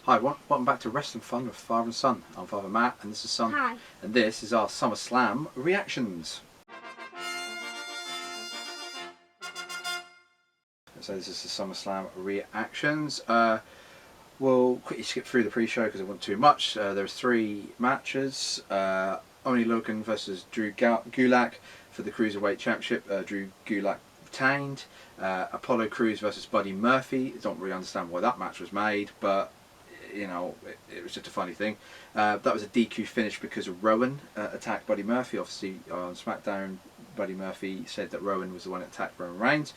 Hi everyone, welcome back to Wrestling Fun with Father and Son. I'm Father Matt and this is Son. Hi. And this is our SummerSlam reactions. So this is the SummerSlam reactions. We'll quickly skip through the pre-show because it wasn't too much. There's 3 matches. Only Logan versus Drew Gulak for the Cruiserweight Championship. Drew Gulak retained. Apollo Crews versus Buddy Murphy. I don't really understand why that match was made, but you know, it was just a funny thing. That was a DQ finish because of Rowan attacked Buddy Murphy. Obviously on SmackDown, Buddy Murphy said that Rowan was the one that attacked Roman Reigns.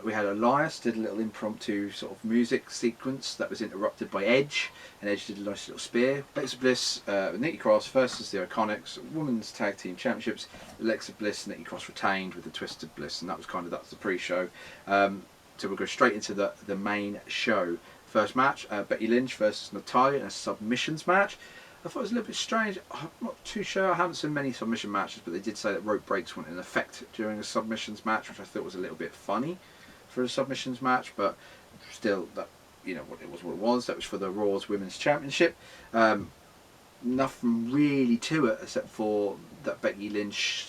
We had Elias did a little impromptu sort of music sequence that was interrupted by Edge, and Edge did a nice little spear. Alexa Bliss, Nikki Cross versus the Iconics, Women's Tag Team Championships. Alexa Bliss, Nikki Cross retained with the Twisted Bliss, and that was the pre-show. So we'll go straight into the main show. First match, Becky Lynch versus Natalya in a submissions match. I thought it was a little bit strange. I'm not too sure. I haven't seen many submission matches, but they did say that rope breaks weren't in effect during a submissions match, which I thought was a little bit funny for a submissions match. But still, that what it was. That was for the Raw's Women's Championship. Nothing really to it except for that Becky Lynch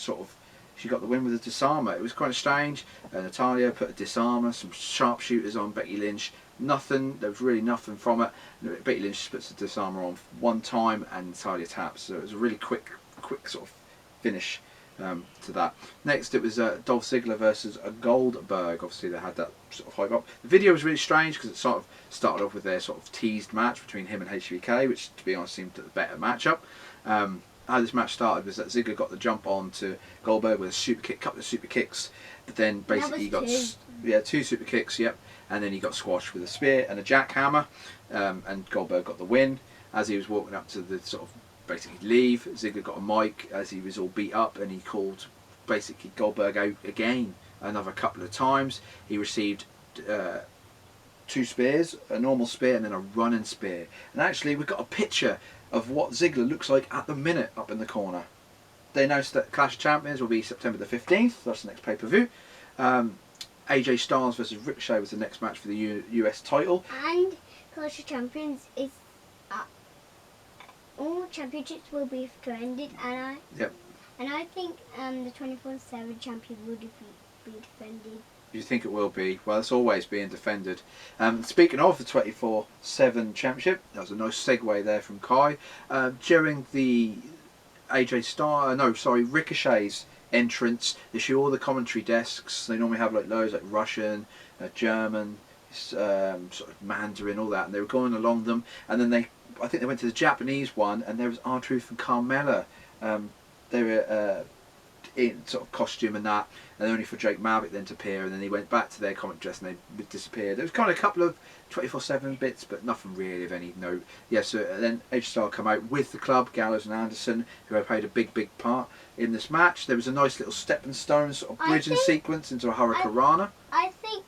she got the win with a disarmer. It was kind of strange. Natalya put a disarmer, some sharpshooters on Becky Lynch. Nothing. There was really nothing from it. Becky Lynch puts the disarmer on one time and Natalya taps. So it was a really quick sort of finish to that. Next, it was Dolph Ziggler versus Goldberg. Obviously, they had that sort of hype up. The video was really strange because it sort of started off with their sort of teased match between him and HBK, which, to be honest, seemed the better matchup. How this match started was that Ziggler got the jump on to Goldberg with a super kick, couple of super kicks, but then basically he got 2 super kicks, yep, and then he got squashed with a spear and a jackhammer, and Goldberg got the win. As he was walking up to the sort of basically leave, Ziggler got a mic as he was all beat up, and he called basically Goldberg out again another couple of times. He received 2 spears, a normal spear and then a running spear, and actually we've got a picture of what Ziggler looks like at the minute up in the corner. They announced that Clash of Champions will be September the 15th, that's the next pay-per-view. AJ Styles versus Ricochet was the next match for the US title. And Clash of Champions is all championships will be defended, and I think the 24/7 champion will be defended. You think it will be? Well, it's always being defended. Speaking of the 24/7 championship, that was a nice segue there from Kai. During the Ricochet's entrance, they show all the commentary desks. They normally have like loads like Russian, German, sort of Mandarin, all that, and they were going along them. And then I think they went to the Japanese one, and there was R-Truth and Carmella. They were in sort of costume and that, and only for Drake Maverick then to appear, and then they went back to their comic dress and they disappeared. There was kind of a couple of 24/7 bits, but nothing really of any note. Yeah, so then Edge Styles come out with the club, Gallows and Anderson, who have played a big part in this match. There was a nice little stepping stone sort of bridging sequence into a Hurricanrana. I think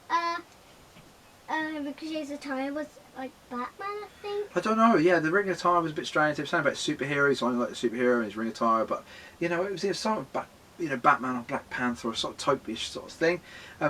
Ricochet's attire was like Batman, I think. I don't know, yeah, the ring attire was a bit strange. They were saying about superheroes, so I like the superhero in his ring attire, but it was sort of Batman or Black Panther or sort of type-ish sort of thing.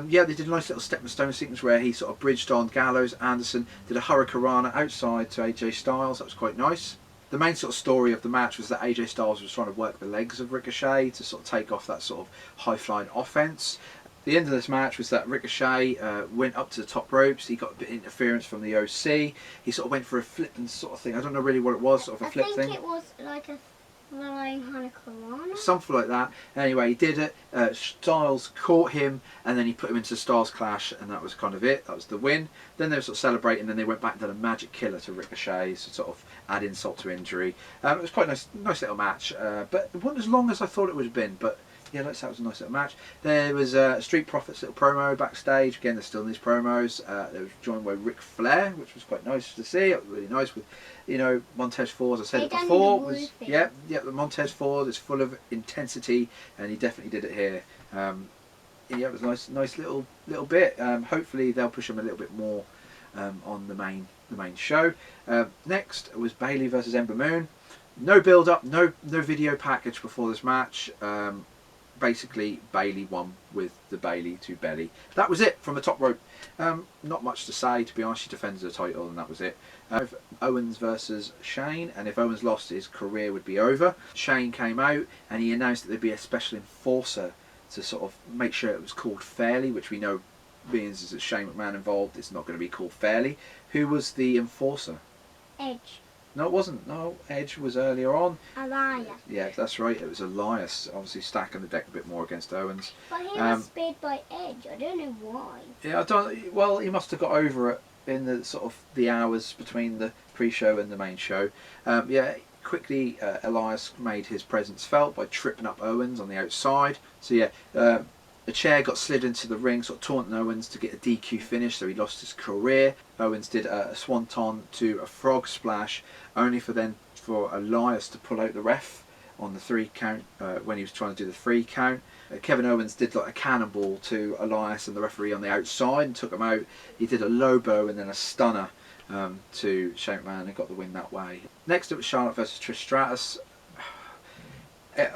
Yeah, they did a nice little stepping stone sequence where he sort of bridged on Gallows, Anderson, did a Hurricanrana outside to AJ Styles. That was quite nice. The main sort of story of the match was that AJ Styles was trying to work the legs of Ricochet to sort of take off that sort of high-flying offense. The end of this match was that Ricochet went up to the top ropes. He got a bit of interference from the OC. He sort of went for a flipping sort of thing. I don't know really what it was, sort of a flip thing. I think it was like a flying Hurricanrana. Something like that. Anyway, he did it. Styles caught him, and then he put him into Styles Clash, and that was kind of it. That was the win. Then they were sort of celebrating, and then they went back and did a magic killer to Ricochet, so sort of add insult to injury. It was quite a nice little match, but it wasn't as long as I thought it would have been. But yeah, let's say it was a nice little match. There was Street Profits' little promo backstage. Again, they're still in these promos. They were joined by Ric Flair, which was quite nice to see. It was really nice with, Montez Ford, as I said it before. The Montez Ford is full of intensity, and he definitely did it here. It was a nice little bit. Hopefully, they'll push him a little bit more on the main show. Next was Bayley versus Ember Moon. No build up, no video package before this match. basically Bailey won with the Bailey to belly. That was it from the top rope. Not much to say, to be honest. She defended the title and that was it. Owens versus Shane, and if Owens lost, his career would be over. Shane came out and he announced that there'd be a special enforcer to sort of make sure it was called fairly, which we know, being as it's Shane McMahon involved, it's not going to be called fairly. Who was the enforcer? Edge. No, it wasn't. No, Edge was earlier on. Elias. Yeah, that's right. It was Elias, obviously stacking the deck a bit more against Owens. But he was speared by Edge. I don't know why. Yeah, I don't. Well, he must have got over it in the sort of the hours between the pre-show and the main show. Yeah, quickly Elias made his presence felt by tripping up Owens on the outside. So yeah, a chair got slid into the ring, sort of taunting Owens to get a DQ finish, so he lost his career. Owens did a swanton to a frog splash, only for Elias to pull out the ref on the 3 count when he was trying to do the 3 count. Kevin Owens did like a cannonball to Elias and the referee on the outside and took him out. He did a low blow and then a stunner to Shane McMahon and got the win that way. Next it was Charlotte versus Trish Stratus.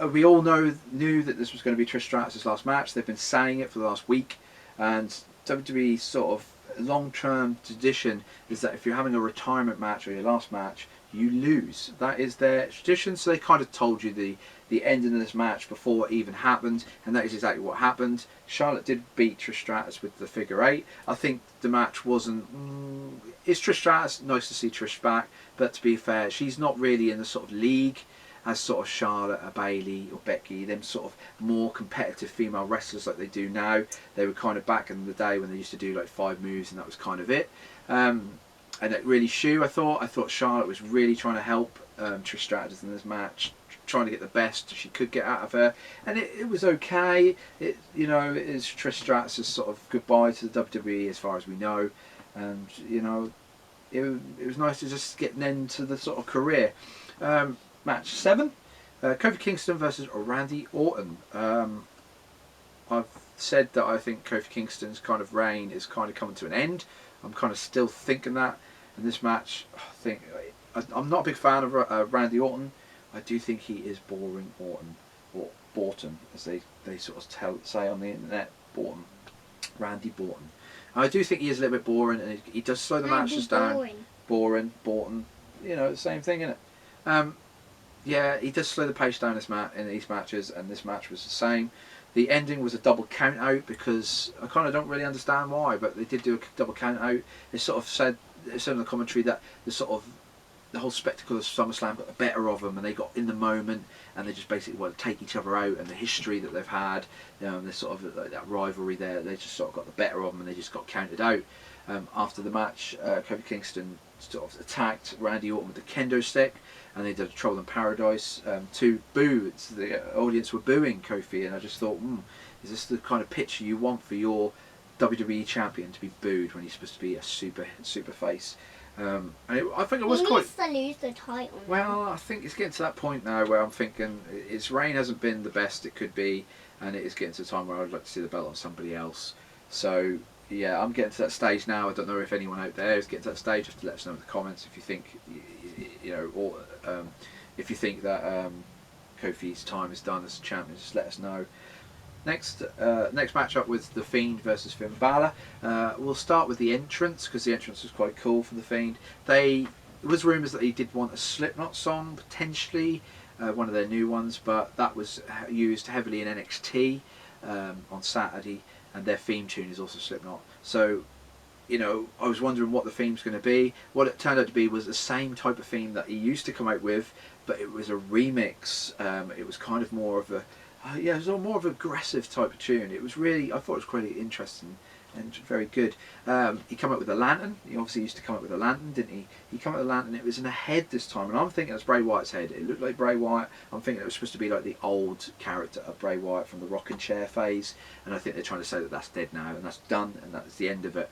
We all knew that this was going to be Trish Stratus' last match. They've been saying it for the last week, and WWE's sort of long-term tradition is that if you're having a retirement match or your last match, you lose. That is their tradition, so they kind of told you the ending of this match before it even happened, and that is exactly what happened. Charlotte did beat Trish Stratus with the figure 8. I think the match wasn't... It's Trish Stratus, nice to see Trish back, but to be fair, she's not really in the sort of league as sort of Charlotte or Bailey or Becky, them sort of more competitive female wrestlers like they do now. They were kind of back in the day when they used to do like 5 moves and that was kind of it. And it really I thought Charlotte was really trying to help Trish Stratus in this match, trying to get the best she could get out of her, and it was okay. It is Trish Stratus' sort of goodbye to the WWE as far as we know, and it was nice to just get an end to the sort of career. Match 7, Kofi Kingston versus Randy Orton. I've said that I think Kofi Kingston's kind of reign is kind of coming to an end. I'm kind of still thinking that. In this match, I'm not a big fan of Randy Orton. I do think he is boring Orton, or Borton, as they sort of say on the internet. Borton, Randy Borton. I do think he is a little bit boring, and he does slow the matches down. Boring, Borton, the same thing, isn't it? Yeah, he does slow the pace down in these matches, and this match was the same. The ending was a double count out because I kind of don't really understand why, but they did do a double count out. It sort of said in the commentary that the whole spectacle of SummerSlam got the better of them, and they got in the moment, and they just basically want to take each other out, and the history that they've had, there's sort of like that rivalry there. They just sort of got the better of them, and they just got counted out. After the match, Kofi Kingston sort of attacked Randy Orton with the kendo stick, and they did a Trouble in Paradise to boo. The audience were booing Kofi, and I just thought, is this the kind of picture you want for your WWE champion, to be booed when he's supposed to be a super face? I think it was quite... He needs to lose the title. Well, I think it's getting to that point now where I'm thinking its reign hasn't been the best it could be, and it is getting to a time where I'd like to see the belt on somebody else. So yeah, I'm getting to that stage now. I don't know if anyone out there is getting to that stage. Just to let us know in the comments if you think, or if you think that Kofi's time is done as a champion. Just let us know. Next matchup was The Fiend versus Finn Balor. We'll start with the entrance, because the entrance was quite cool for The Fiend. There was rumours that he did want a Slipknot song, potentially, one of their new ones, but that was used heavily in NXT on Saturday, and their theme tune is also Slipknot. So, I was wondering what the theme's going to be. What it turned out to be was the same type of theme that he used to come out with, but it was a remix. It was kind of more of a... it was a more of an aggressive type of tune. I thought it was quite interesting and very good. He came up with a lantern. He obviously used to come up with a lantern, didn't he? He came up with a lantern. It was in a head this time, and I'm thinking it's Bray Wyatt's head. It looked like Bray Wyatt. I'm thinking it was supposed to be like the old character of Bray Wyatt from the rocking chair phase, and I think they're trying to say that that's dead now, and that's done, and that's the end of it.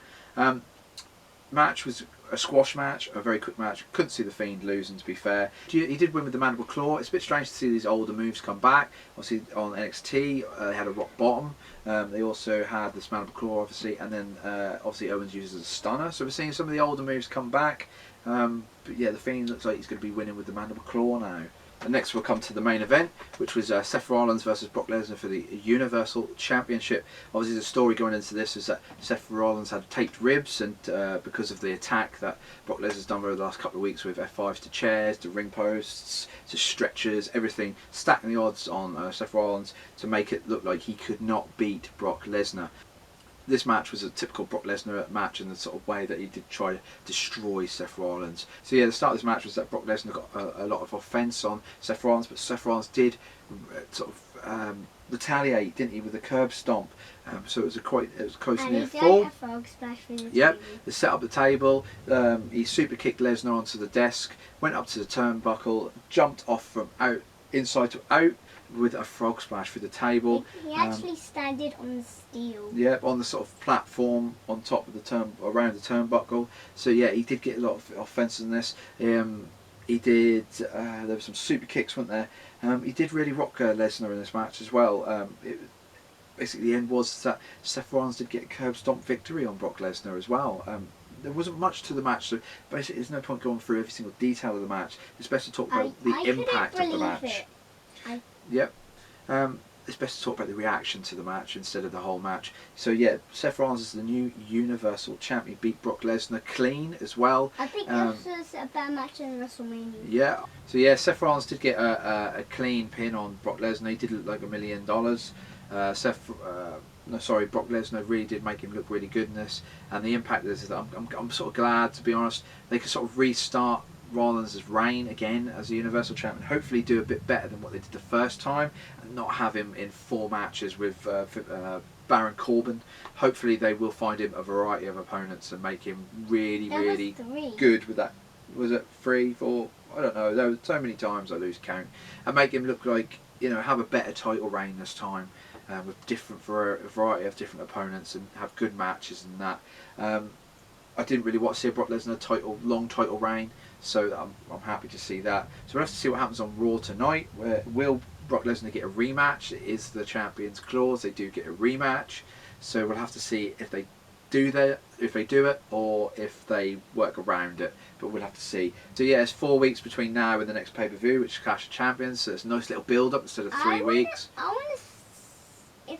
Match was a squash match, a very quick match. Couldn't see the Fiend losing, to be fair. He did win with the mandible claw. It's a bit strange to see these older moves come back. Obviously on NXT they had a rock bottom. They also had this mandible claw, obviously, and then obviously Owens uses a stunner. So we're seeing some of the older moves come back. But yeah, the Fiend looks like he's going to be winning with the mandible claw now. And next we'll come to the main event, which was Seth Rollins versus Brock Lesnar for the Universal Championship. Obviously the story going into this is that Seth Rollins had taped ribs, and because of the attack that Brock Lesnar's done over the last couple of weeks with F5s to chairs, to ring posts, to stretchers, everything, stacking the odds on Seth Rollins to make it look like he could not beat Brock Lesnar. This match was a typical Brock Lesnar match in the sort of way that he did try to destroy Seth Rollins. So yeah, the start of this match was that Brock Lesnar got a lot of offence on Seth Rollins, but Seth Rollins did sort of retaliate, didn't he, with a curb stomp. So it was close to near fall. And he did a frog splash through the Yep, table. they set up the table. He super kicked Lesnar onto the desk, went up to the turnbuckle, jumped off from inside to out, with a frog splash through the table. He actually standed on the steel. Yep, on the sort of platform on top of the around the turnbuckle. So yeah, he did get a lot of offence in this. He did. There were some super kicks, weren't there? He did really rock Lesnar in this match as well. Basically, the end was that Seth Rollins did get a curb stomp victory on Brock Lesnar as well. There wasn't much to the match, so basically there's no point going through every single detail of the match. It's best to talk about the impact of the match. Yep. It's best to talk about the reaction to the match instead of the whole match. So yeah, Seth Rollins is the new Universal Champion. Beat Brock Lesnar clean as well. I think this was a better match than WrestleMania. Yeah. So yeah, Seth Rollins did get a clean pin on Brock Lesnar. He did look like $1 million. Brock Lesnar really did make him look really good in this. And the impact of this is that I'm sort of glad, to be honest, they could sort of restart Rollins' reign again as a Universal Champion. Hopefully do a bit better than what they did the first time, and not have him in 4 matches with Baron Corbin. Hopefully they will find him a variety of opponents and make him really good with that. Was it 3, 4? I don't know. There were so many times I lose count. And make him look like, you know, have a better title reign this time, with different variety of different opponents, and have good matches and that. I didn't really want to see a Brock Lesnar long title reign, so I'm happy to see that. So we'll have to see what happens on Raw tonight. Will Brock Lesnar get a rematch? It is the Champions Clause. They do get a rematch, so we'll have to see if they do it, or if they work around it. But we'll have to see. So yeah, it's 4 weeks between now and the next pay-per-view, which is Clash of Champions. So it's a nice little build-up instead of 3 weeks. I want to.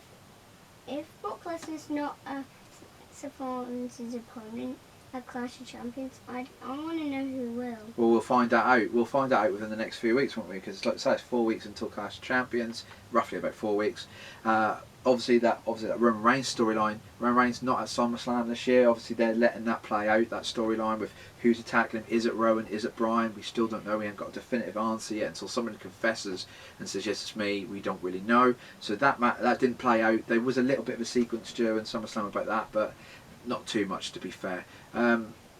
If Brock Lesnar's not Seth Rollins' opponent at Clash of Champions, I want to know who will. Well, we'll find that out. We'll find that out within the next few weeks, won't we? Because, like I say, it's 4 weeks until Clash of Champions, roughly about 4 weeks. Obviously that Roman Reigns storyline. Roman Reigns not at SummerSlam this year. Obviously they're letting that play out, that storyline with who's attacking him. Is it Rowan? Is it Bryan? We still don't know. We haven't got a definitive answer yet until someone confesses and says yes, it's me. We don't really know. So that didn't play out. There was a little bit of a sequence during SummerSlam about that, but not too much, to be fair.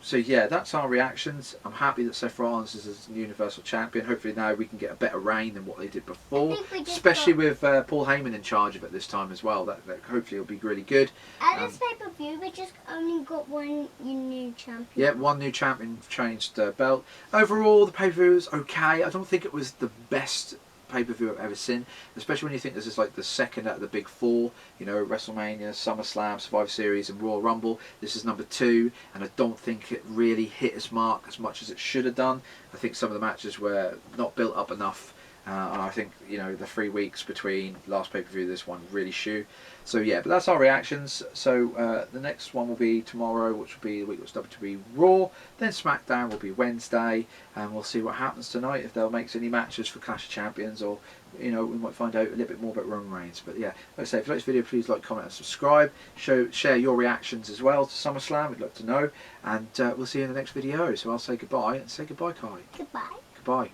So yeah, that's our reactions. I'm happy that Seth Rollins is a Universal Champion. Hopefully now we can get a better reign than what they did before, especially with Paul Heyman in charge of it this time as well. That hopefully will be really good. At this pay-per-view, we just only got one new champion. Yeah, one new champion changed belt. Overall, the pay-per-view was okay. I don't think it was the best pay-per-view I've ever seen, especially when you think this is like the second out of the big 4, you know, WrestleMania, SummerSlam, Survivor Series and Royal Rumble. This is number 2, and I don't think it really hit its mark as much as it should have done. I think some of the matches were not built up enough, and I think, you know, the 3 weeks between last pay-per-view this one really shoe. So yeah, but that's our reactions. So the next one will be tomorrow, which will be the week of WWE Raw. Then SmackDown will be Wednesday, and we'll see what happens tonight, if they'll make any matches for Clash of Champions, or, you know, we might find out a little bit more about Roman Reigns. But yeah, like I say, if you like this video, please like, comment and subscribe. Share your reactions as well to SummerSlam, we'd love to know. And we'll see you in the next video. So I'll say goodbye, and say goodbye, Kai. Goodbye. Goodbye.